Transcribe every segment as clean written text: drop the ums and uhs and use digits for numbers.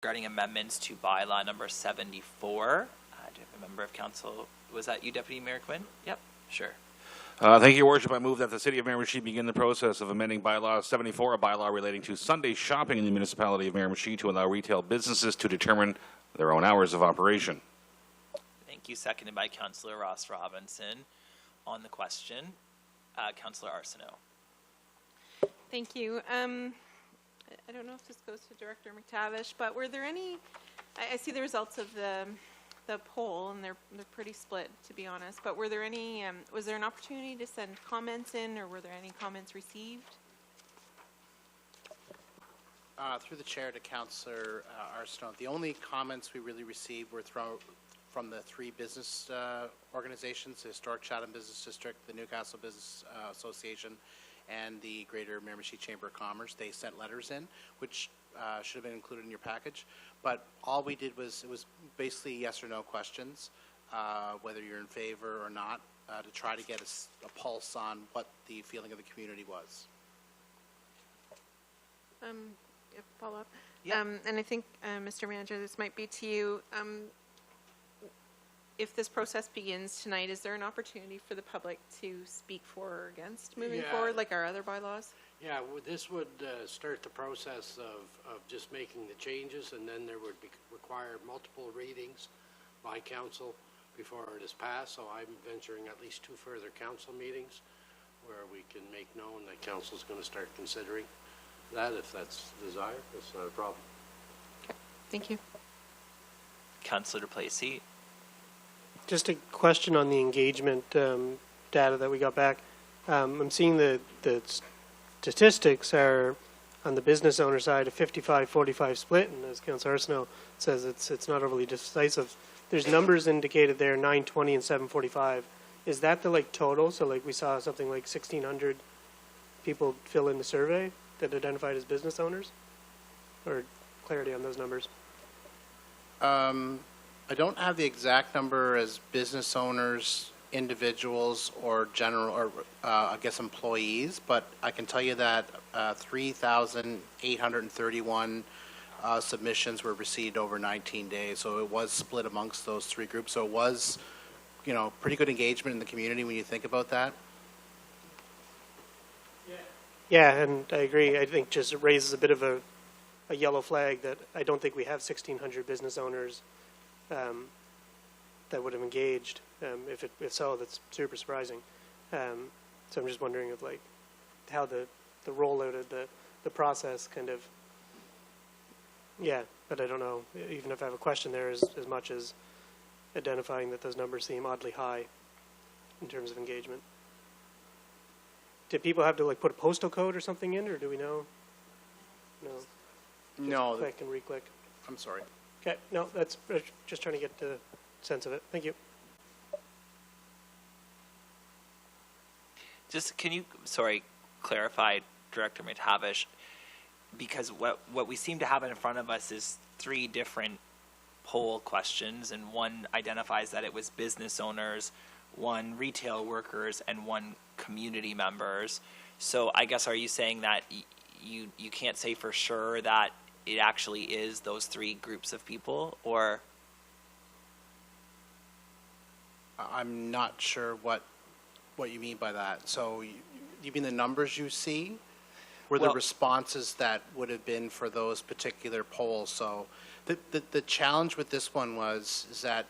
regarding amendments to bylaw number 74. Do you have a member of council? Was that you, Deputy Mayor Quinn? Yep, sure. Thank you, Your Worship. I move that the City of Miramichi begin the process of amending bylaw 74, a bylaw relating to Sunday shopping in the municipality of Miramichi to allow retail businesses to determine their own hours of operation. Thank you. Seconded by Councillor Ross Robinson. On the question, Councillor Arsenault. Thank you. I don't know if this goes to Director McTavish, but were there any? I see the results of the poll, and they're pretty split, to be honest. But were there any? Was there an opportunity to send comments in, or were there any comments received? Through the chair to Councillor Arsenault, the only comments we really received were from the three business organizations: the Historic Chatham Business District, the Newcastle Business Association, and the Greater Miramichi Chamber of Commerce. They sent letters in, which should have been included in your package. But all we did was, it was basically yes or no questions, whether you're in favor or not, to try to get a pulse on what the feeling of the community was. Follow up. Yeah. And I think, Mr. Manager, this might be to you. If this process begins tonight, is there an opportunity for the public to speak for or against moving forward, like our other bylaws? Yeah, this would start the process of just making the changes, and then there would require multiple readings by council before it is passed. So I'm venturing at least 2 further council meetings where we can make known that council is going to start considering that if that's desired. That's not a problem. Okay, thank you. Councillor Duplessis. Just a question on the engagement data that we got back. I'm seeing the statistics are on the business owner side a 55-45 split, and as Councillor Arsenault says, it's not overly decisive. There's numbers indicated there, 920 and 745. Is that the total? So we saw something like 1,600 people fill in the survey that identified as business owners, or clarity on those numbers? I don't have the exact number as business owners, individuals, or general, or I guess employees, but I can tell you that 3,831 submissions were received over 19 days. So it was split amongst those 3 groups. So it was, pretty good engagement in the community when you think about that. Yeah, and I agree. I think just it raises a bit of a yellow flag that I don't think we have 1,600 business owners that would have engaged. If so, that's super surprising. So I'm just wondering of how the rollout of the process kind of, but I don't know, even if I have a question there as much as identifying that those numbers seem oddly high in terms of engagement. Did people have to put a postal code or something in, or do we know? No. No. Click and re-click. I'm sorry. Okay, no, that's just trying to get the sense of it. Thank you. Just can you, clarify, Director McTavish, because what we seem to have in front of us is 3 different poll questions, and one identifies that it was business owners, 1 retail workers, and 1 community members. So I guess, are you saying that you can't say for sure that it actually is those 3 groups of people, or? I'm not sure what you mean by that. So you mean the numbers you see were the responses that would have been for those particular polls? So the challenge with this one is that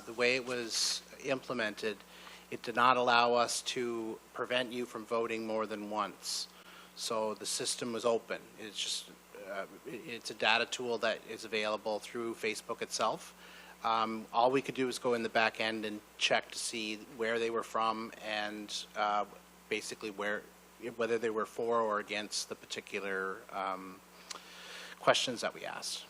the way it was implemented, it did not allow us to prevent you from voting more than once. So the system was open. It's just it's a data tool that is available through Facebook itself. All we could do was go in the back end and check to see where they were from and basically whether they were for or against the particular questions that we asked.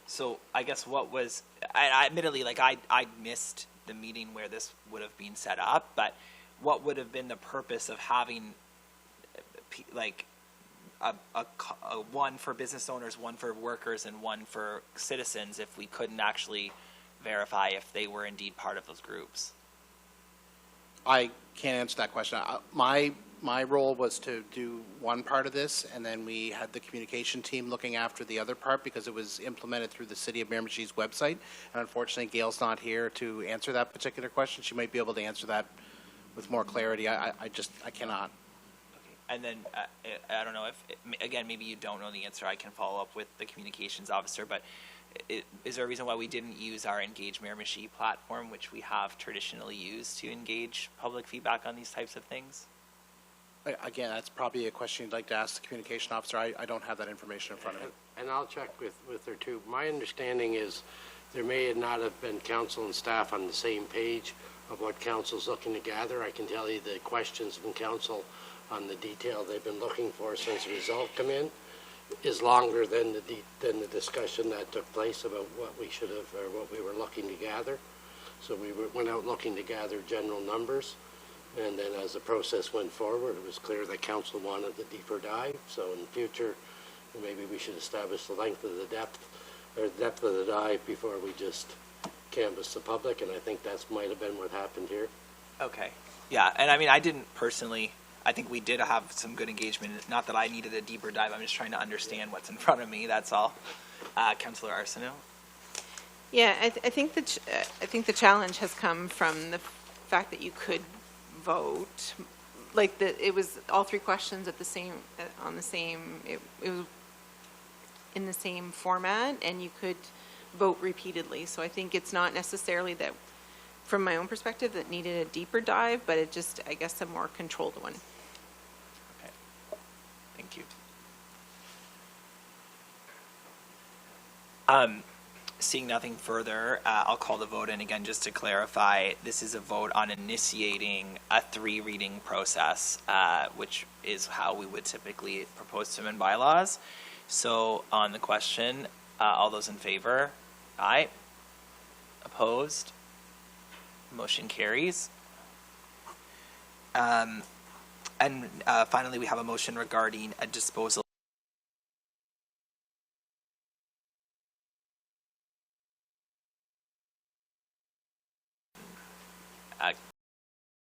So I guess what was, I admittedly, I missed the meeting where this would have been set up, but what would have been the purpose of having a 1 for business owners, 1 for workers, and 1 for citizens if we couldn't actually verify if they were indeed part of those groups? I can't answer that question. My my role was to do one part of this, and then we had the communication team looking after the other part because it was implemented through the City of Miramichi's website. And unfortunately, Gail's not here to answer that particular question. She might be able to answer that with more clarity. I cannot. And then, I don't know if, again, maybe you don't know the answer. I can follow up with the communications officer, but is there a reason why we didn't use our Engage Miramichi platform, which we have traditionally used to engage public feedback on these types of things? Again, that's probably a question you'd like to ask the communication officer. I don't have that information in front of me. And I'll check with her too. My understanding is there may not have been council and staff on the same page of what council's looking to gather. I can tell you the questions from council on the detail they've been looking for since the result come in is longer than the discussion that took place about what we should have, or what we were looking to gather. So we went out looking to gather general numbers, and then as the process went forward, it was clear that council wanted the deeper dive. So in the future, maybe we should establish the length of the depth of the dive before we just canvass the public, and I think that might have been what happened here. Okay. Yeah, and I mean, I didn't personally, I think we did have some good engagement. Not that I needed a deeper dive. I'm just trying to understand what's in front of me. That's all. Councillor Arsenault? Yeah, I think the challenge has come from the fact that you could vote, like it was all three questions at the same, on the same, it was in the same format, and you could vote repeatedly. So I think it's not necessarily that, from my own perspective, that needed a deeper dive, but it just, I guess, a more controlled one. Okay. Thank you. Seeing nothing further, I'll call the vote in again just to clarify. This is a vote on initiating a 3-reading process, which is how we would typically propose to amend bylaws. So on the question, all those in favor? Aye. Opposed? Motion carries. And finally, we have a motion regarding a disposal.